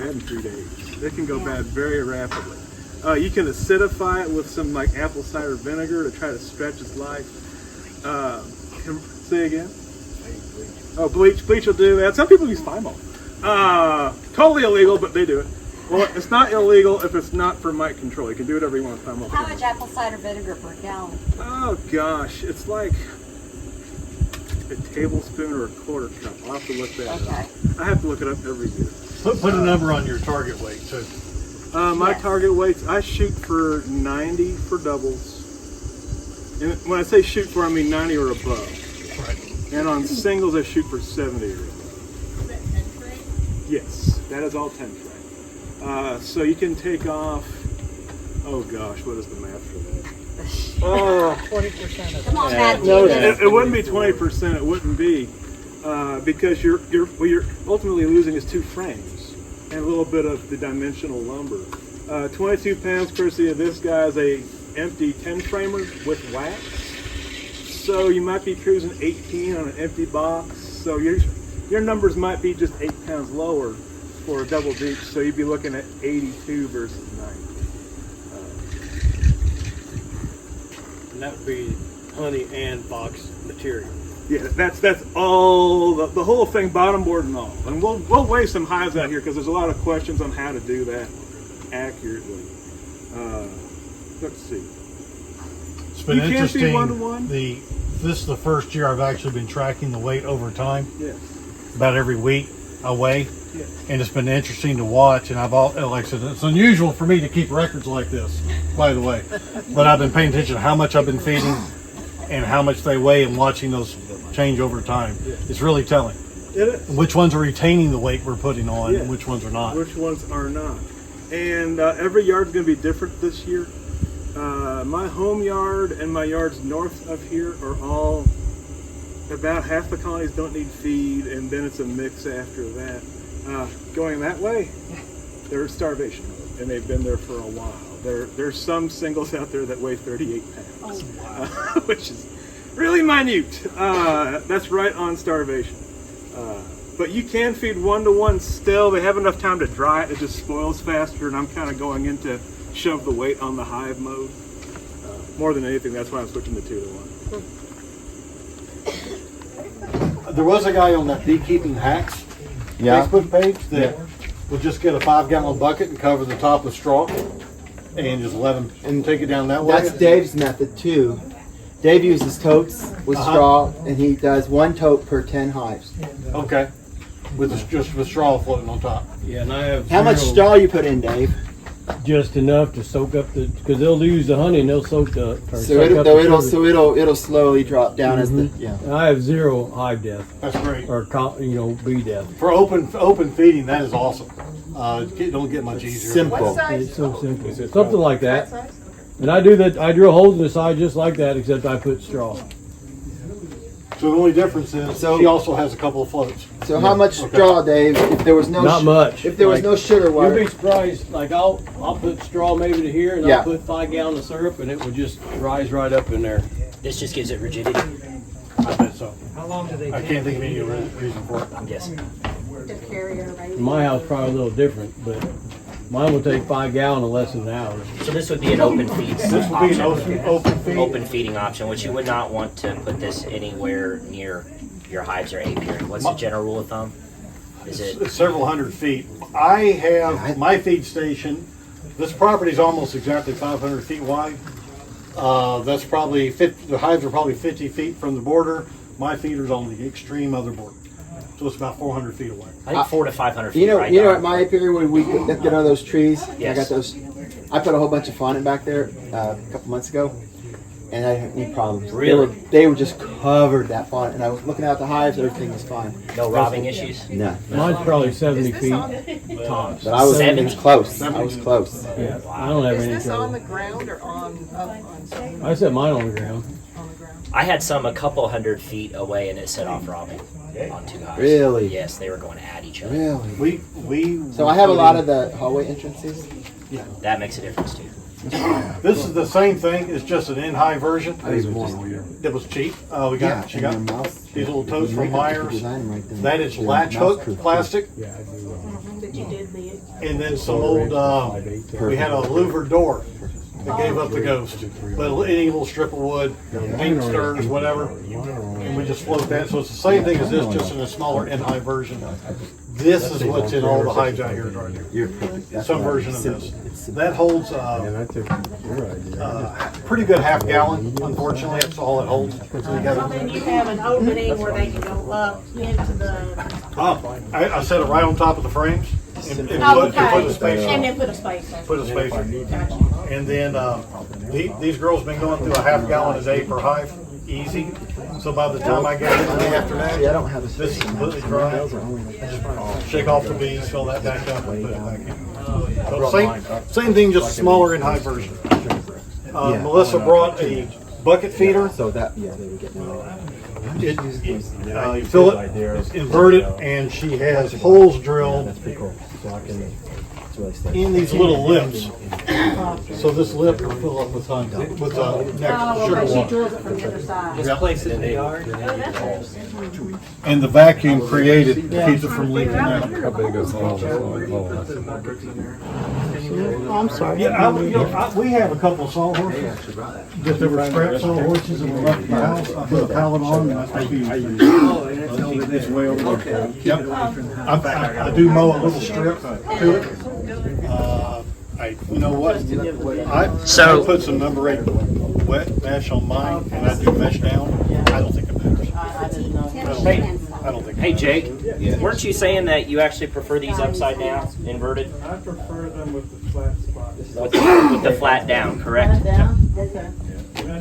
bad in 3 days. It can go bad very rapidly. You can acidify it with some like apple cider vinegar to try to stretch its life. Say again? Oh, bleach will do that. Some people use Thymol. Totally illegal, but they do it. Well, it's not illegal if it's not for mite control. You can do whatever you want with Thymol. How much apple cider vinegar per gallon? Oh gosh, it's like a tablespoon or a quarter cup. I'll have to look that up. I have to look it up every year. Put a number on your target weight too. My target weights, I shoot for 90 for doubles. And when I say shoot for, I mean 90 or above. Right. And on singles, I shoot for 70 or above. Is that 10 tray? Yes, that is all 10 tray. So you can take off, oh gosh, what is the math for that? Oh, 20% of Come on, Matt. no, it wouldn't be 20%, it wouldn't be, because what you're ultimately losing is 2 frames and a little bit of the dimensional lumber. 22 pounds, courtesy of this guy, is a empty 10 framer with wax. So you might be cruising 18 on an empty box. So your numbers might be just 8 pounds lower for a double deep. So you'd be looking at 82 versus 90. And that would be honey and box material. Yeah, that's all the whole thing, bottom board and all. And we'll weigh some hives out here because there's a lot of questions on how to do that accurately. Let's see. It's been You can't interesting. feed 1-to-1? This is the first year I've actually been tracking the weight over time. Yes. About every week I weigh, Yes. and it's been interesting to watch. And like I said, it's unusual for me to keep records like this, by the way. But I've been paying attention to how much I've been feeding and how much they weigh, and watching those change over time. It's really telling. It is. Which ones are retaining the weight we're putting on, Yeah. and which ones are not. Which ones are not. And every yard's going to be different this year. My home yard and my yards north of here are all, about half the colonies don't need feed, and then it's a mix after that. Going that way, they're starvation mode, and they've been there for a while. There's some singles out there that weigh 38 pounds, which is really minute. That's right on starvation. But you can feed 1-to-1 still. They have enough time to dry it. It just spoils faster, and I'm kind of going into shove the weight on the hive mode. More than anything, that's why I'm switching to 2-to-1. There was a guy on that Beekeeping Hacks Facebook page that would just get a 5-gallon bucket and cover the top with straw and just let him and take it down that way. That's Dave's method too. Dave uses totes with straw, and he does 1 tote per 10 hives. Okay. Just with straw floating on top. Yeah, and I have How much zero- straw you put in, Dave? Just enough to soak up the, because they'll lose the honey and they'll soak the. Or So soak up the sugar. it'll slowly drop down as the And I have 0 hive death That's great. or bee death. For open feeding, that is awesome. Don't get much easier. simple. It's so simple. Something like that. And I do that. I drill holes in the side just like that, except I put straw. So the only difference is she also has a couple of floats. So how much straw, Dave? If there was no Not much. If there was no sugar You'll water. be surprised. Like I'll put straw maybe to here, and Yeah. I'll put 5 gallons of syrup, and it will just rise right up in there. This just gives it rigidity, I bet so. How long do they I can't think of any reason for it. I'm guessing. The carrier, right? In my house, probably a little different, but mine will take 5 gallons in less than an hour. So this would be an open feed This would be an option. open feed. Open feeding option, which you would not want to put this anywhere near your hives or apiary. What's the general rule of thumb? Is it It's several hundred feet. I have my feed station. This property is almost exactly 500 feet wide. That's probably 50, the hives are probably 50 feet from the border. My feeder's on the extreme other border, so it's about 400 feet away. I think 400 to 500 feet. You know, right you know, now. at my apiary when we get all those trees, Yes. I got those. I put a whole bunch of fauna back there a couple months ago, and I didn't have any problems. Really? They were just covered that fauna, and I was looking out the hives. Everything was fine. No robbing issues. No, Mine's probably 70 Is feet this on, tops. but I was 70. close. I was close. Yeah, I don't have is any this on the trouble. ground or on something I set mine on the ground. on the ground? I had some a couple hundred feet away, and it set off robbing on 2 hives. Really? Yes, they were going at each other. Really? We So I have a lot of the hallway entrances. That makes a difference too. This is the same thing. It's just an in-hive version. I was more. It was cheap. We got she and got their mouth- these little toes you from can Myers. design 'em right there. That is They're latch hook mouse-proof. plastic. Yeah, I do. That you did the and then some old, we had a louvered door that gave up the ghost. But any little strip of wood, paint stearns, whatever, and we just float that. So it's the same thing as this, just in a smaller in-hive version. This is what's in all the hives out here right here. Some version of this. That holds pretty good half gallon. Unfortunately, that's all it holds. So then you have an opening where they can go up into the. I set it right on top of the frames and put a spacer. And then put a spacer. Put a spacer. And then these girls been going through a half gallon a day per hive, easy. So by the time I get in the day after that, this is completely dry. Shake off the bees, fill that back up, and put it back in. So same thing, just a smaller in-hive version. Melissa brought a bucket feeder. So that, yeah, they would get You fill it, invert it, and she has holes drilled in these little lips. So this lip will fill up with honey, with nectar, sugar She water. drills it from the other side. This place in the yard. And the vacuum created keeps it from leaking out. How big is all I'm sorry. Yeah, we have a couple of sawhorses. That there were scrap sawhorses and we left the house. I put a pallet on and it's way over there. Yep. I do mow a little strip to it. You know what? I put some number 8 wet mesh on mine and I do mesh down. I don't think it matters. I didn't know. I don't think it Hey matters. Jake, weren't you saying that you actually prefer these upside down, inverted, I prefer them with the flat spot. with the flat down, correct? Down? Okay.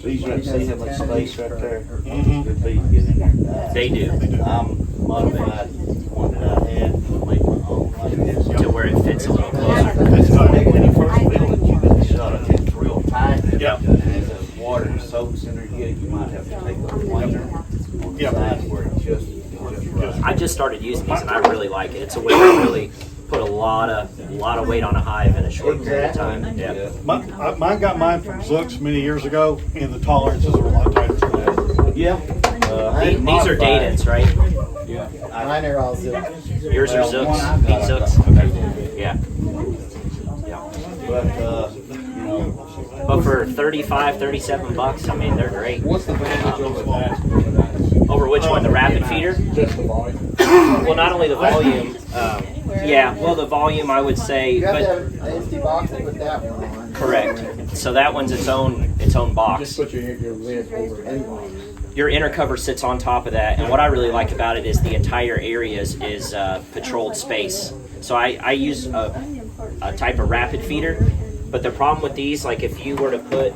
These right, see how much space right there? Mhm. Good bees get in there. They do, I'm modified one that I had to make my own like this. to where it fits a little closer. That's When fine. you first build it, you get the shot of it's real tight. Yep. And as the water and soaks in there, you might have to take a planer on the Yep. sides where it's just right. I just started using these and I really like it. It's a way to really put a lot of weight on a hive in a short period of time. Yeah. Mine got mine from Zooks many years ago, and the tolerances are a lot tighter. Yeah. These are Dadens, right? Mine are all zip. Yours are Zooks, Pete Zooks? Okay. Yeah. But, you know, But for 35, 37 bucks, I mean, they're great. What's the advantage over that? Over which one, the rapid feeder? Just the volume. Well, not only the volume, yeah, well, the volume I would say, You have to but have an empty box to put that one on. correct. So that one's its own box. Just put your lid over it. Your inner cover sits on top of that, and what I really like about it is the entire area is patrolled space. So I use a type of rapid feeder, but the problem with these, like if you were to put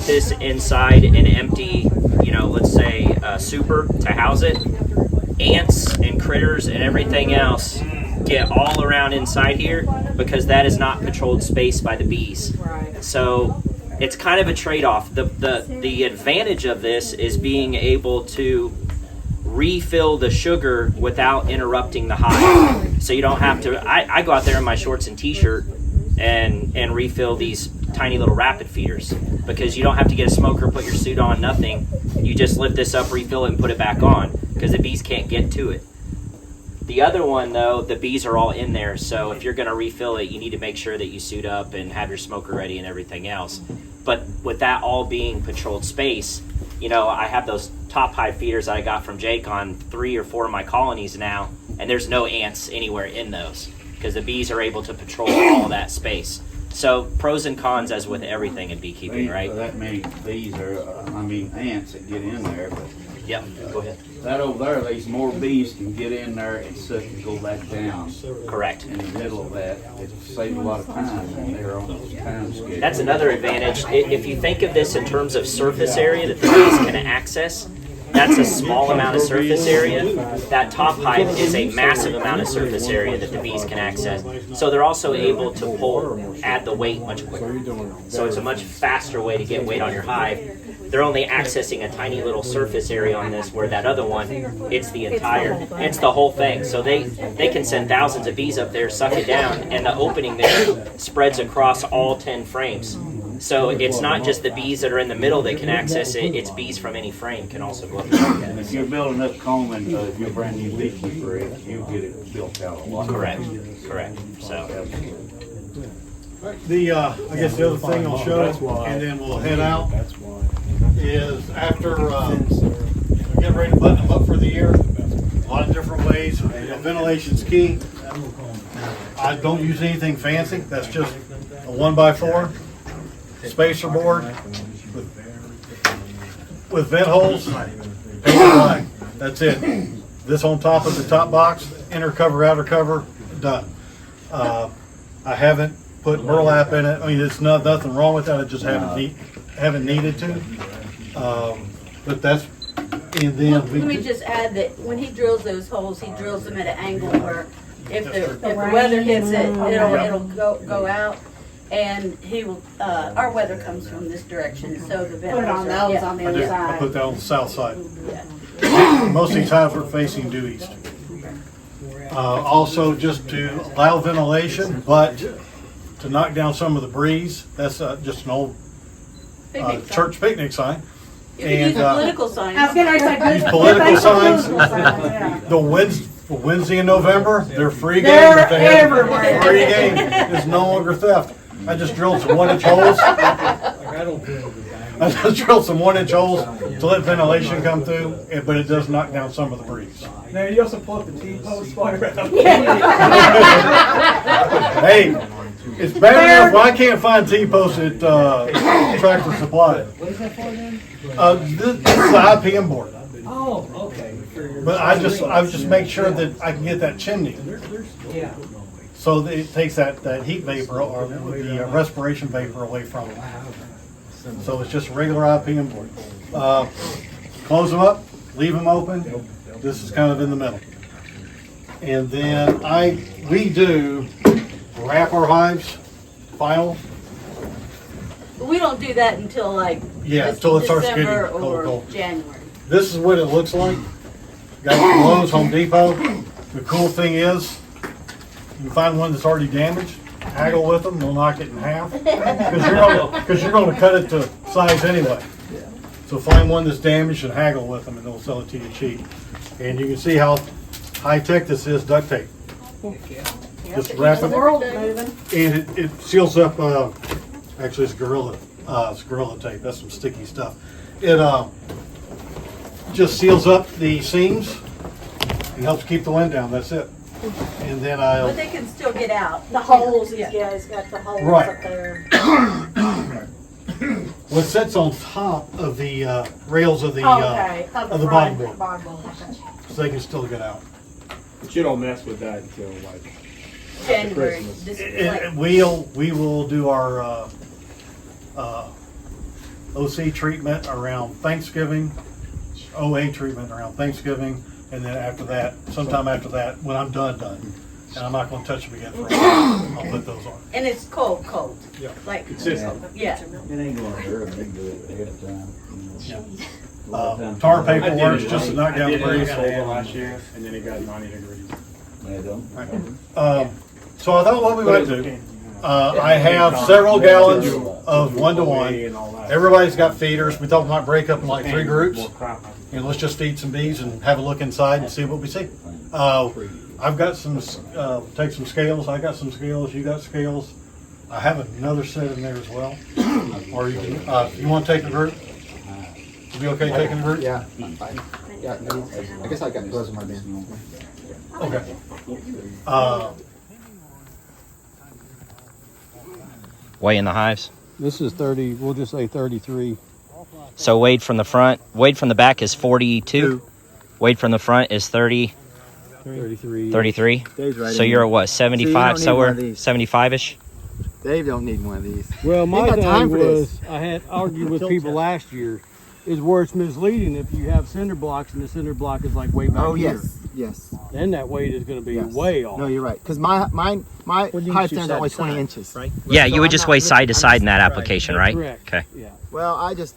this inside an empty, let's say super to house it, ants and critters and everything else get all around inside here because that is not patrolled space by the bees. Right. So it's kind of a trade-off. The advantage of this is being able to refill the sugar without interrupting the hive. So you don't have to, I go out there in my shorts and t-shirt and refill these tiny little rapid feeders because you don't have to get a smoker, put your suit on, nothing. You just lift this up, refill it, and put it back on because the bees can't get to it. The other one, though, the bees are all in there, so if you're going to refill it, you need to make sure that you suit up and have your smoker ready and everything else. But with that all being patrolled space, I have those top hive feeders that I got from Jake on 3 or 4 of my colonies now, and there's no ants anywhere in those because the bees are able to patrol all that space. So pros and cons as with everything in beekeeping, right? That many bees ants that get in there, but Yep, go ahead. that over there, there's more bees can get in there and suck and go back down. Correct. In the middle of that, it saves a lot of time when they're on those time schedules. That's another advantage. If you think of this in terms of surface area that the bees can access, that's a small amount of surface area. That top hive is a massive amount of surface area that the bees can access. So they're also able to add the weight much quicker. So it's a much faster way to get weight on your hive. They're only accessing a tiny little surface area on this, where that other one, it's the whole thing. So they can send thousands of bees up there, suck it down, and the opening there spreads across all 10 frames. So it's not just the bees that are in the middle that can access it, it's bees from any frame can also go up and look at And it. if you're building up comb and if you're a brand new beekeeper, you'll get it built out a lot. Correct, so. The I guess the other thing I'll show, and then we'll head out, is after get ready to button them up for the year. A lot of different ways. Ventilation's key. I don't use anything fancy. That's just a 1x4 spacer board with vent holes. That's it. This on top of the top box, inner cover, outer cover, done. I haven't put burlap in it. I mean, it's nothing wrong with that. I just haven't needed to. But that's, and then Let me just add that when he drills those holes, he drills them at an angle where if the weather hits it, it'll go out. And he will, our weather comes from this direction, so the vent. Put it on those on the I other do. I side. put that on the south side. Yeah. Most of these times we're facing due east. Also, just to allow ventilation, but to knock down some of the breeze. That's just an old Picnic sign. church picnic sign. You can use a political sign. I was gonna say, These political signs. Yeah. The Wednesday in November, they're free game. They're but they have everywhere. Free game. It's no longer theft. I just drilled some 1-inch holes. I just drilled some 1-inch holes to let ventilation come through, but it does knock down some of the breeze. Now you also pull up the T-post while you're out. Hey, it's bad enough when I can't find T-posts at Tractor Supply. What is that for then? This is the IPM board. Oh, okay. But I just make sure that I can get that chimney. Yeah. So that it takes that heat vapor or the respiration vapor away from it. So it's just a regular IPM board. Close them up, leave them open. This is kind of in the middle. And then we do wrap our hives, final. But we don't do that until like Until it starts getting December cold, or cold. January. This is what it looks like. Got Lowe's, Home Depot. The cool thing is, you can find one that's already damaged, haggle with them, they'll knock it in half. Because you're going to cut it to size anyway. So find one that's damaged and haggle with them, and they'll sell it to you cheap. And you can see how high tech this is, duct tape. Just wrap The it, world's moving. and it seals up. Actually, it's gorilla tape. That's some sticky stuff. It just seals up the seams and helps keep the wind down. That's it. And then But they can still get out. The holes, he's got the holes Right. up there. what sits on top of the rails of the Okay, of the bottom board, Bottom board, okay. so they can still get out. But you don't mess with that until like January. Christmas. This is like, We will do our OC treatment around Thanksgiving, OA treatment around Thanksgiving, and then after that, sometime after that, when I'm done, and I'm not going to touch them again for a while, I'll put those on. and it's cold. Yeah. Like, consistent. yeah. It ain't going to hurt, we can do it ahead of time. Tar paper works just to knock down the breeze. last year, and then it got 90 degrees. Yeah, don't. So I thought what we might do, I have several gallons of 1-to-1. Everybody's got feeders. We thought we might break up in like 3 groups. And let's just feed some bees and have a look inside and see what we see. I've got some, take some scales. I got some scales. You got scales. I have another set in there as well. Or you want to take a group? You be okay taking a group? Yeah, I'm fine. Yeah, I guess I got clothes in my bin. Okay. Weigh in the hives. This is 30, we'll just say 33. So weight from the front, weight from the back is 42. Weight from the front is 30, 33. 33. Dave's right. So you're at what, 75, So you don't need one of somewhere, these. 75-ish? Dave don't need one of these. Well, my got time thing for was, I had argued with people last year, is where it's misleading if you have cinder blocks and the cinder block is like way back Oh here. yes. Then that weight is going to be Yes. way off. No, you're right. Because my hive stands only 20 inches. Right? Yeah, you So would I'm just not weigh looking- side to I'm side just- in that application, right? Correct. Okay. Yeah. Well, I just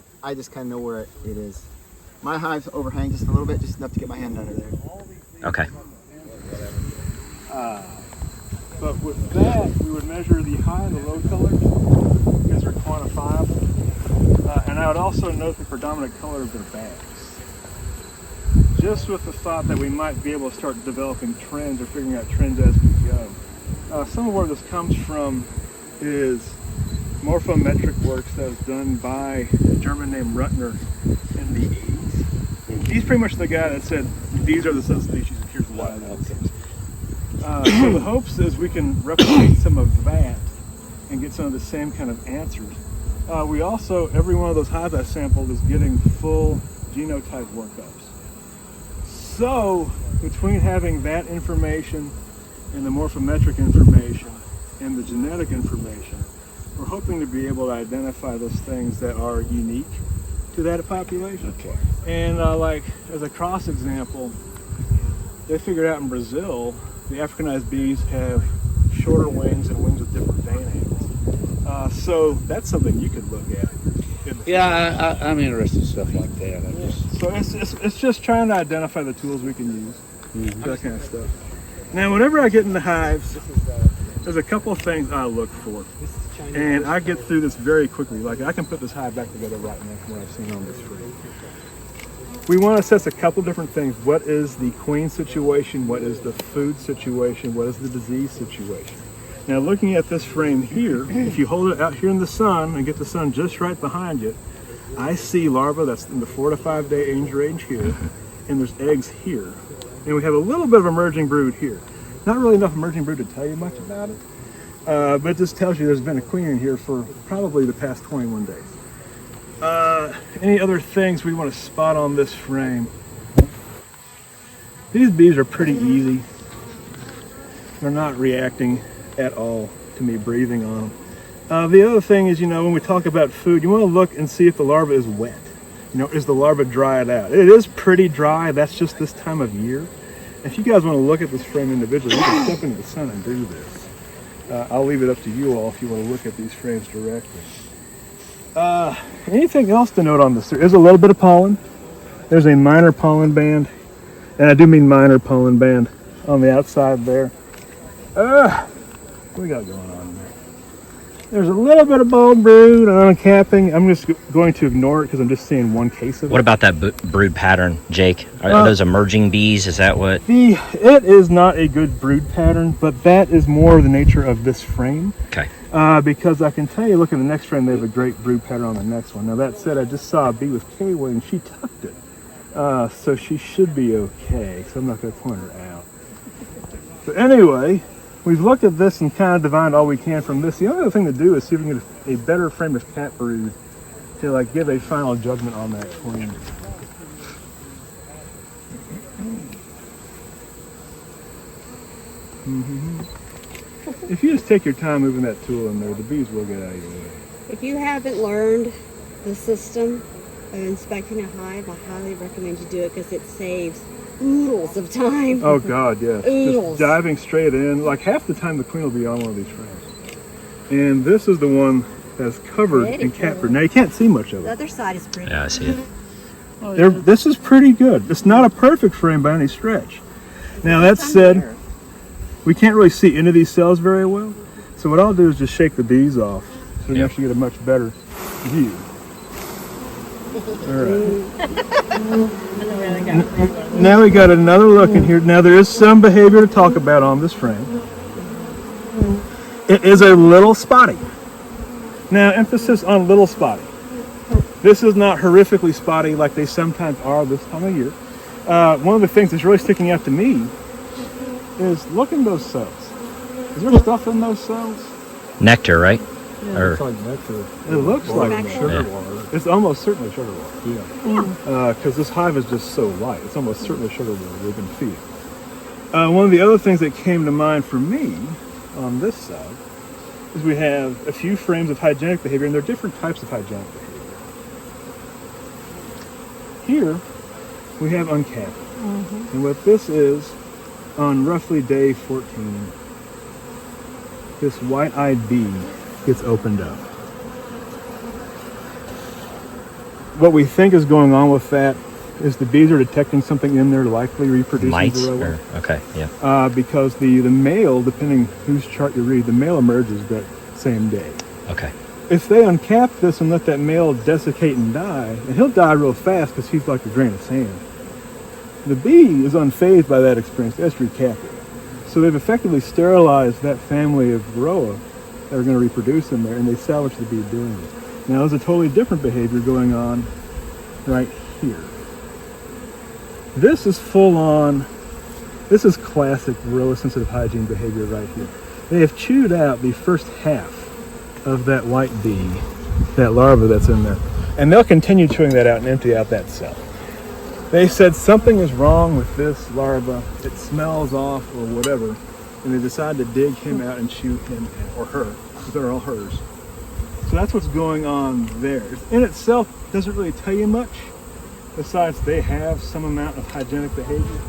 kind of know where it is. My hives overhang just a little bit, just enough to get my hand under there. Okay. But with that, we would measure the high and the low colors because they're quantifiable. And I would also note the predominant color of their bags. Just with the thought that we might be able to start developing trends or figuring out trends as we go. Some of where this comes from is morphometric works that was done by a German named Ruttner in the 80s. He's pretty much the guy that said, these are the subspecies and here's why they're the subspecies. So the hopes is we can replicate some of that and get some of the same kind of answers. We also, every one of those hives I sampled is getting full genotype workups. So between having that information and the morphometric information and the genetic information, we're hoping to be able to identify those things that are unique to that population. Okay. And like as a cross example, they figured out in Brazil, the Africanized bees have shorter wings and wings with different vein angles. So that's something you could look at. Yeah, I'm interested in stuff like that. So it's just trying to identify the tools we can use, that kind of stuff. Now, whenever I get into hives, there's a couple of things I look for. And I get through this very quickly. Like I can put this hive back together right now from what I've seen on this screen. We want to assess a couple different things. What is the queen situation? What is the food situation? What is the disease situation? Now looking at this frame here, if you hold it out here in the sun and get the sun just right behind you, I see larvae that's in the 4 to 5 day age range here, and there's eggs here. And we have a little bit of emerging brood here. Not really enough emerging brood to tell you much about it, but it just tells you there's been a queen in here for probably the past 21 days. Any other things we want to spot on this frame? These bees are pretty easy. They're not reacting at all to me breathing on them. The other thing is, when we talk about food, you want to look and see if the larva is wet. Is the larva dried out? It is pretty dry. That's just this time of year. If you guys want to look at this frame individually, you can step into the sun and do this. I'll leave it up to you all if you want to look at these frames directly. Anything else to note on this? There is a little bit of pollen. There's a minor pollen band, and I do mean minor pollen band on the outside there. What we got going on there? There's a little bit of bald brood and uncapping. I'm just going to ignore it because I'm just seeing one case of it. What about that brood pattern, Jake? Are those emerging bees? Is that what? It is not a good brood pattern, but that is more the nature of this frame. Okay. Because I can tell you, look at the next frame, they have a great brood pattern on the next one. Now that said, I just saw a bee with K-wing, she tucked it. So she should be okay, so I'm not going to point her out. But anyway, we've looked at this and kind of divined all we can from this. The only other thing to do is see if we can get a better frame of cat brood to give a final judgment on that queen. If you just take your time moving that tool in there, the bees will get out of your way. If you haven't learned the system of inspecting a hive, I highly recommend you do it because it saves oodles of time. Oh God, yes. Oodles. Just diving straight in. Like half the time the queen will be on one of these frames. And this is the one that's covered in cat brood. Now you can't see much of The it. other side is pretty. Yeah, I see it. This is pretty good. It's not a perfect frame by any stretch. Now that said, we can't really see into these cells very well. So what I'll do is just shake the bees off so we actually get a much better view. All right. Now we got another look in here. Now there is some behavior to talk about on this frame. It is a little spotty. Now emphasis on little spotty. This is not horrifically spotty like they sometimes are this time of year. One of the things that's really sticking out to me is look in those cells. Is there stuff in those cells? Nectar, right? It's like nectar. It looks like sugar water. It's almost certainly sugar water. Yeah. Because this hive is just so light. It's almost certainly sugar water we've been feeding. One of the other things that came to mind for me on this side is we have a few frames of hygienic behavior, and there are different types of hygienic behavior. Here we have uncapping. And what this is, on roughly day 14, this white-eyed bee gets opened up. What we think is going on with that is the bees are detecting something in there, likely reproducing Mites? varroa. Okay, yeah. Because the male, depending whose chart you read, the male emerges that same day. Okay. if they uncap this and let that male desiccate and die, and he'll die real fast because he's like a grain of sand. The bee is unfazed by that experience. They just recap it. So they've effectively sterilized that family of varroa that are going to reproduce in there, and they salvage the bee doing it. Now there's a totally different behavior going on right here. This is full on, this is classic varroa sensitive hygiene behavior right here. They have chewed out the first half of that white bee, that larva that's in there. And they'll continue chewing that out and empty out that cell. They said something is wrong with this larva, it smells off or whatever, and they decide to dig him out and chew him or her, because they're all hers. So that's what's going on there. In itself, doesn't really tell you much, besides they have some amount of hygienic behavior.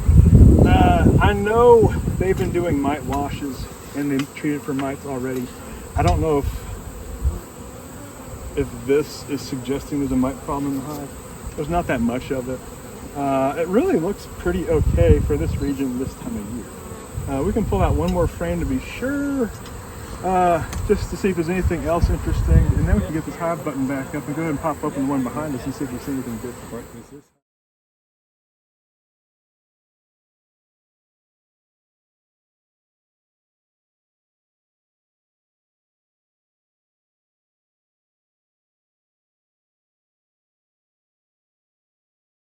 I know they've been doing mite washes and they treated for mites already. I don't know if this is suggesting there's a mite problem in the hive. There's not that much of it. It really looks pretty okay for this region this time of year. We can pull out one more frame to be sure, just to see if there's anything else interesting, and then we can get this hive button back up and go ahead and pop open the one behind us and see if we see anything different.